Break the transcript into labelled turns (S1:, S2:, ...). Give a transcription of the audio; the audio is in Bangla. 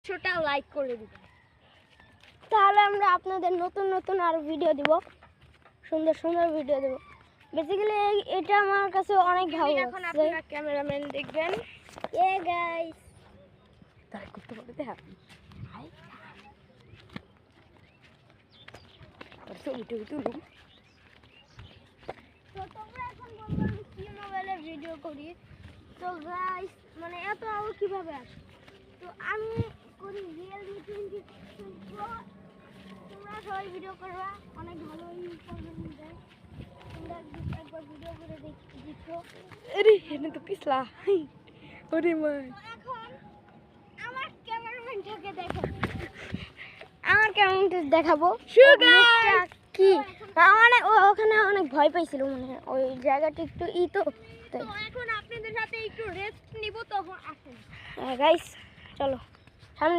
S1: 100টা লাইক করে দিবেন,
S2: তাহলে আমরা আপনাদের নতুন নতুন আর ভিডিও দিব, সুন্দর সুন্দর ভিডিও দেব। বেসিক্যালি এটা আমার কাছে অনেক ভালো
S1: এখন
S2: লাগছে।
S1: আপনারা ক্যামেরাম্যান দেখবেন।
S2: এ গাইস
S1: তাই করতে পারতে হ্যাপি হাই ছবি টবি তুলুন।
S2: তো তোমরা এখন বলবে আমি কি মোবাইলে ভিডিও করি। তো গাইস মানে এত আলো কিভাবে আসে, তো আমি করি রিয়েলমি 20 প্রো। তোমরা সবাই ভিডিও করবা, অনেক ভালো ইনফরমেশন দেয়। তোমরা একবার ভিডিও করে দেখো।
S1: আরে এনে তো পিছলা ওরে মা।
S2: এখন আমার ক্যামেরাম্যানটাকে দেখো, আমার ক্যামেরাম্যানটা দেখাবো
S1: সুগার
S2: কি। মানে ওখানে অনেক ভয় পাইছিল, মানে ওই জায়গাটা একটু তো তাই।
S1: তো এখন আপনাদের সাথে একটু রেস্ট নিব, তখন আসেন।
S2: গাইস চলো।